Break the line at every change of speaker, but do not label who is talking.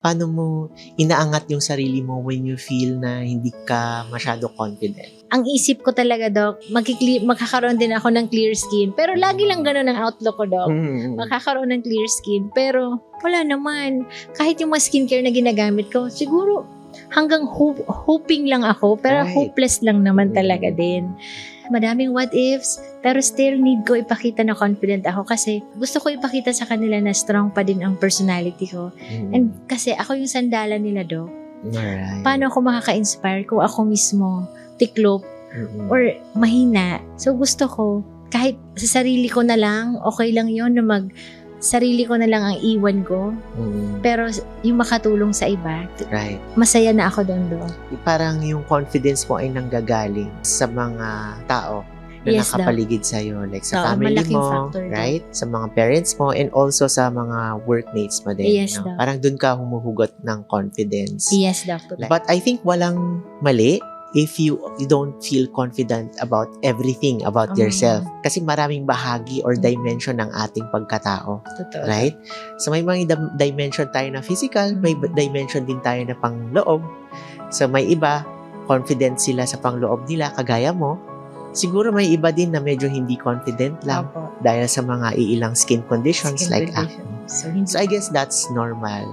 Paano mo inaangat yung sarili mo when you feel na hindi ka masyado confident?
Ang isip ko talaga, Doc, magkakaroon din ako ng clear skin. Pero lagi lang ganun ang outlook ko, Doc. Magkakaroon ng clear skin. Pero wala naman. Kahit yung mga skincare na ginagamit ko, siguro hanggang hoping lang ako. Pero
Right.
hopeless lang naman talaga din. Madaming what ifs, pero still need ko ipakita na confident ako kasi gusto ko ipakita sa kanila na strong pa din ang personality ko. And kasi ako yung sandalan nila, Doc.
Alright.
Paano ako makaka-inspire kung ako mismo tiklop or mahina? So gusto ko, kahit sa sarili ko na lang, okay lang yon na sarili ko na lang ang iwan ko. Pero yung makatulong sa iba,
Right.
masaya na ako doon.
Parang yung confidence mo ay nanggagaling sa mga tao na
Yes,
nakapaligid sa'yo. Like sa
Oo,
family
malaking
mo,
factor doon.
right? Sa mga parents mo, and also sa mga workmates mo din.
Yes, Doc.
Parang dun ka humuhugot ng confidence.
Yes, Doctor.
But I think walang mali if you don't feel confident about everything about yourself. Kasi maraming bahagi or dimension ng ating pagkatao.
Totoo.
Right? So may mga dimension tayo na physical, may dimension din tayo na pangloob. So may iba, confident sila sa pangloob nila, kagaya mo. Siguro may iba din na medyo hindi confident lang
Opo.
dahil sa mga iilang skin conditions
Skin
like
condition.
acne.
So, hindi
So I guess that's normal.